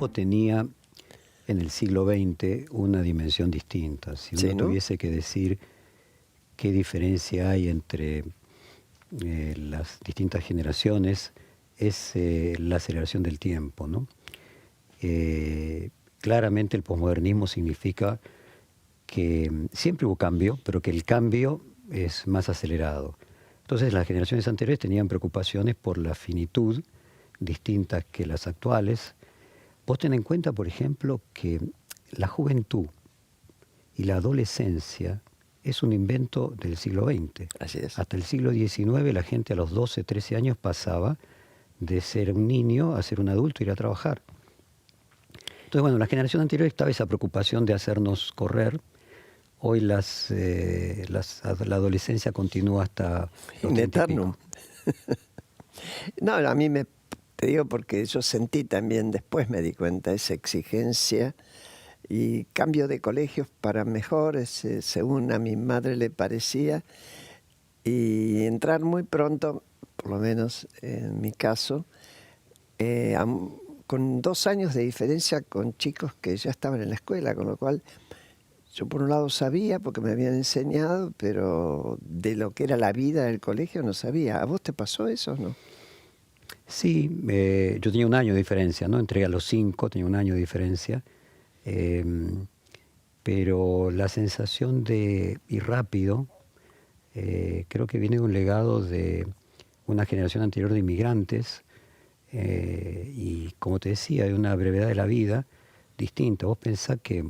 tiempo tenía en el siglo XX una dimensión distinta. Si uno tuviese que decir qué diferencia hay entre las distintas generaciones, es la aceleración del tiempo, ¿no? Claramente el posmodernismo significa que siempre hubo cambio, pero que el cambio es más acelerado. Entonces las generaciones anteriores tenían preocupaciones por la finitud, distintas que las actuales. Vos ten en cuenta, por ejemplo, que la juventud y la adolescencia es un invento del siglo XX. Así es. Hasta el siglo XIX la gente a los 12, 13 años pasaba de ser un niño a ser un adulto y ir a trabajar. Entonces, bueno, la generación anterior estaba esa preocupación de hacernos correr. Hoy la adolescencia continúa hasta in eternum. No, a mí te digo porque yo sentí también, después me di cuenta, esa exigencia y cambio de colegios para mejor, según a mi madre le parecía, y entrar muy pronto, por lo menos en mi caso, con 2 años de diferencia con chicos que ya estaban en la escuela, con lo cual yo por un lado sabía porque me habían enseñado, pero de lo que era la vida del colegio no sabía. ¿A vos te pasó eso o no? Sí, yo tenía un año de diferencia, ¿no? Entré a los 5, tenía un año de diferencia. Pero la sensación de ir rápido creo que viene de un legado de una generación anterior de inmigrantes y, como te decía, de una brevedad de la vida distinta. Vos pensás que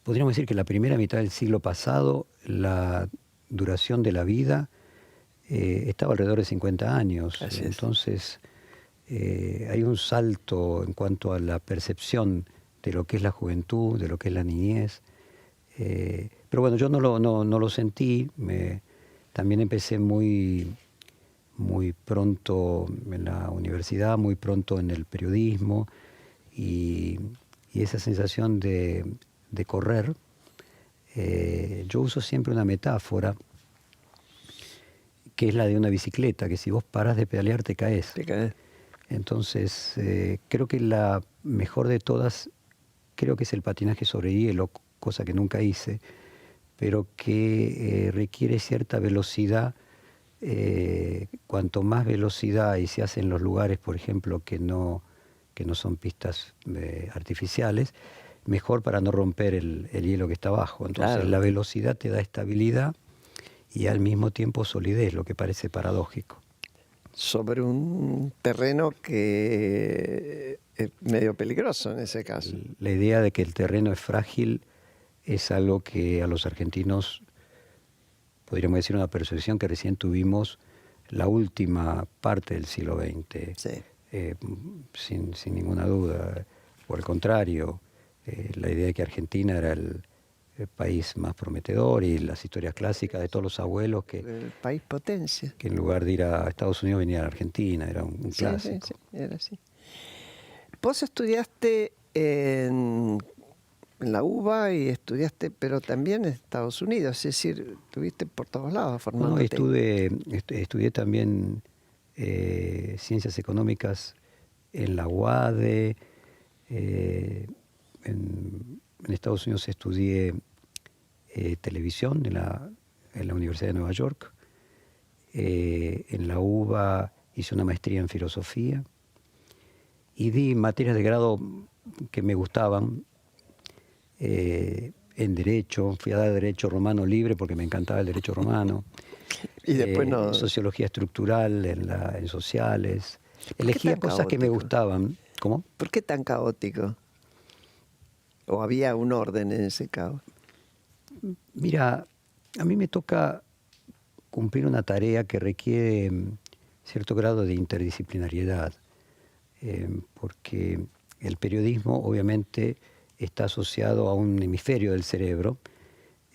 podríamos decir que la primera mitad del siglo pasado la duración de la vida estaba alrededor de 50 años. Así es. Entonces hay un salto en cuanto a la percepción de lo que es la juventud, de lo que es la niñez. Pero bueno, yo no lo sentí. También empecé muy pronto en la universidad, muy pronto en el periodismo, y esa sensación de correr, yo uso siempre una metáfora, que es la de una bicicleta, que si vos parás de pedalear te caes. Te caes. Entonces, creo que la mejor de todas, creo que es el patinaje sobre hielo, cosa que nunca hice, pero que requiere cierta velocidad. Cuanto más velocidad y se hace en los lugares, por ejemplo, que no son pistas artificiales, mejor para no romper el hielo que está abajo. Entonces, claro, la velocidad te da estabilidad y al mismo tiempo solidez, lo que parece paradójico. Sobre un terreno que es medio peligroso en ese caso. La idea de que el terreno es frágil es algo que a los argentinos, podríamos decir, una percepción que recién tuvimos la última parte del siglo XX, sí. Sin ninguna duda. Por el contrario, la idea de que Argentina era el país más prometedor, y las historias clásicas de todos los abuelos que... El país potencia. Que en lugar de ir a Estados Unidos venía a Argentina, era un clásico. Sí, era así. Vos estudiaste en la UBA y estudiaste, pero también en Estados Unidos, es decir, estuviste por todos lados formándote. No, estudié también Ciencias Económicas en la UADE, en Estados Unidos estudié televisión en la Universidad de Nueva York, en la UBA hice una maestría en filosofía y di materias de grado que me gustaban. En Derecho, fui a dar Derecho Romano Libre porque me encantaba el Derecho Romano. Y después no... Sociología estructural en Sociales. Elegía cosas que me gustaban. ¿Cómo? ¿Por qué tan caótico? ¿O había un orden en ese caos? Mira, a mí me toca cumplir una tarea que requiere cierto grado de interdisciplinariedad, porque el periodismo obviamente está asociado a un hemisferio del cerebro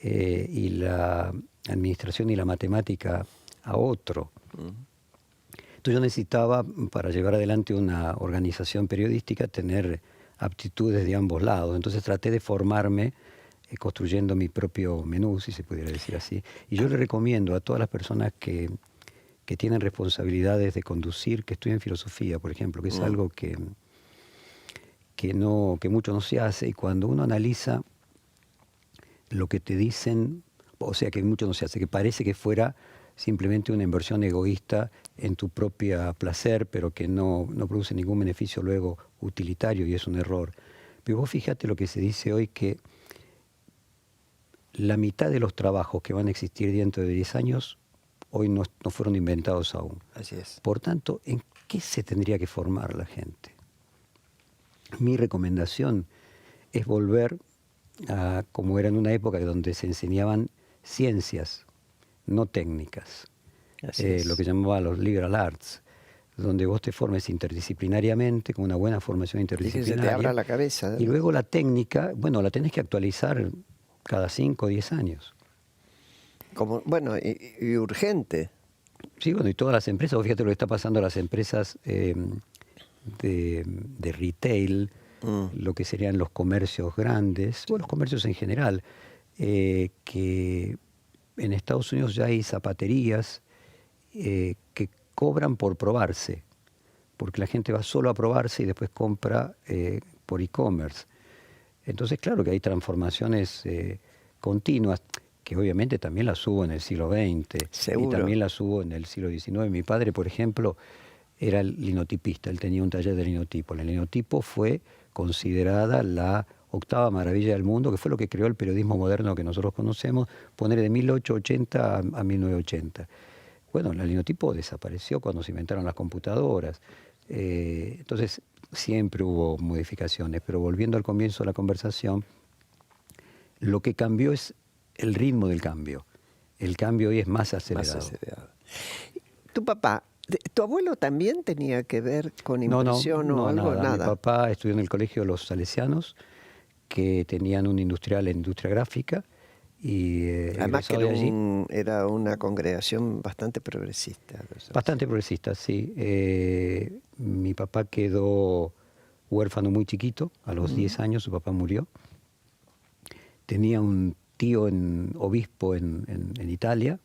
y la administración y la matemática a otro. Entonces yo necesitaba, para llevar adelante una organización periodística, tener aptitudes de ambos lados. Entonces traté de formarme construyendo mi propio menú, si se pudiera decir así. Y yo le recomiendo a todas las personas que tienen responsabilidades de conducir, que estudien filosofía, por ejemplo, que es algo que que mucho no se hace, y cuando uno analiza lo que te dicen, o sea, que mucho no se hace, que parece que fuera simplemente una inversión egoísta en tu propio placer, pero que no produce ningún beneficio luego utilitario, y es un error. Pero vos fíjate lo que se dice hoy, que la mitad de los trabajos que van a existir dentro de 10 años, hoy no fueron inventados aún. Así es. Por tanto, ¿en qué se tendría que formar la gente? Mi recomendación es volver a como era en una época donde se enseñaban ciencias, no técnicas. Lo que llamaban los liberal arts, donde vos te formes interdisciplinariamente, con una buena formación interdisciplinaria. Y que se te abra la cabeza. Y luego la técnica, bueno, la tenés que actualizar cada 5 o 10 años. Bueno, y urgente. Sí, bueno, y todas las empresas, vos fíjate lo que está pasando a las empresas de retail, lo que serían los comercios grandes, o los comercios en general, que en Estados Unidos ya hay zapaterías que cobran por probarse, porque la gente va solo a probarse y después compra por e-commerce. Entonces, claro que hay transformaciones continuas, que obviamente también las hubo en el siglo XX. Seguro. Y también las hubo en el siglo XIX. Mi padre, por ejemplo, era linotipista, él tenía un taller de linotipo. El linotipo fue considerada la 8ª maravilla del mundo, que fue lo que creó el periodismo moderno que nosotros conocemos, poner de 1880 a 1980. Bueno, el linotipo desapareció cuando se inventaron las computadoras. Entonces, siempre hubo modificaciones, pero volviendo al comienzo de la conversación, lo que cambió es el ritmo del cambio. El cambio hoy es más acelerado. ¿Tu papá, tu abuelo también tenía que ver con impresión o algo? Nada. Mi papá estudió en el colegio de los Salesianos, que tenían un industrial en industria gráfica. Y, además que era una congregación bastante progresista. Bastante progresista, sí. Mi papá quedó huérfano muy chiquito, a los 10 años su papá murió. Tenía un tío obispo en Italia,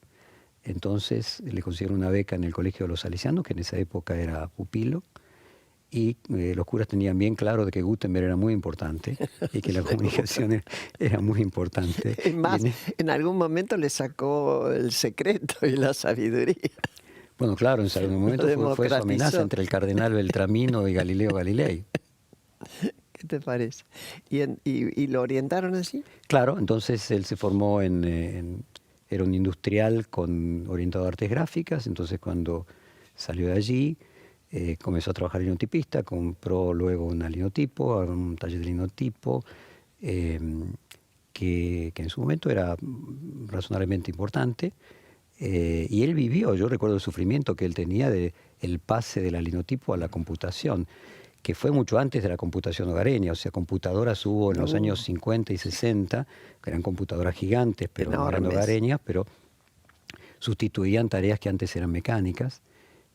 entonces le consiguieron una beca en el colegio de los Salesianos, que en esa época era pupilo, y los curas tenían bien claro de que Gutenberg era muy importante y que la comunicación era muy importante. Es más, en algún momento le sacó el secreto y la sabiduría. Bueno, claro, en algún momento fue su amenaza entre el cardenal Beltramino y Galileo Galilei. ¿Qué te parece? ¿Y lo orientaron así? Claro, entonces él se formó era un industrial orientado a artes gráficas, entonces cuando salió de allí comenzó a trabajar linotipista, compró luego un taller de linotipo, que en su momento era razonablemente importante, y él vivió, yo recuerdo el sufrimiento que él tenía del pase de la linotipo a la computación, que fue mucho antes de la computación hogareña, o sea, computadoras hubo en los años 50 y 60, que eran computadoras gigantes, pero no eran hogareñas, pero sustituían tareas que antes eran mecánicas.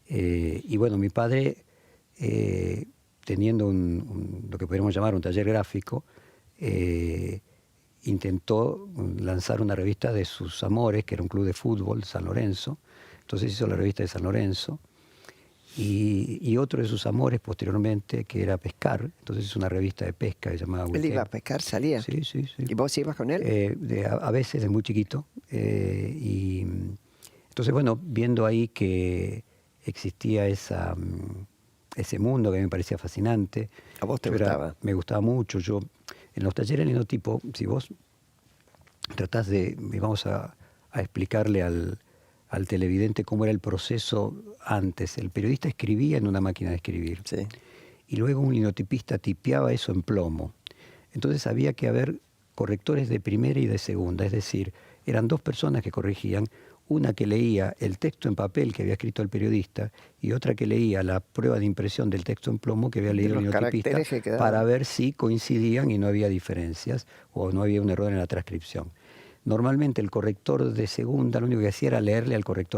Y bueno, mi padre, teniendo lo que podríamos llamar un taller gráfico, intentó lanzar una revista de sus amores, que era un club de fútbol, San Lorenzo. Entonces hizo la revista de San Lorenzo. Y otro de sus amores posteriormente, que era pescar. Entonces hizo una revista de pesca que se llamaba ¿Él iba a pescar, salía? Sí. ¿Y vos ibas con él? A veces, de muy chiquito. Y entonces, bueno, viendo ahí que existía ese mundo que a mí me parecía fascinante. ¿A vos te gustaba? Me gustaba mucho. Yo, en los talleres de linotipo, si vos tratás vamos a explicarle al televidente cómo era el proceso antes. El periodista escribía en una máquina de escribir. Sí. Y luego un linotipista tipeaba eso en plomo. Entonces había que haber correctores de primera y de segunda. Es decir, eran 2 personas que corregían. Una que leía el texto en papel que había escrito el periodista y otra que leía la prueba de impresión del texto en plomo que había leído el linotipista, para ver si coincidían y no había diferencias o no había un error en la transcripción. Normalmente el corrector de segunda lo único que hacía era leerle al corrector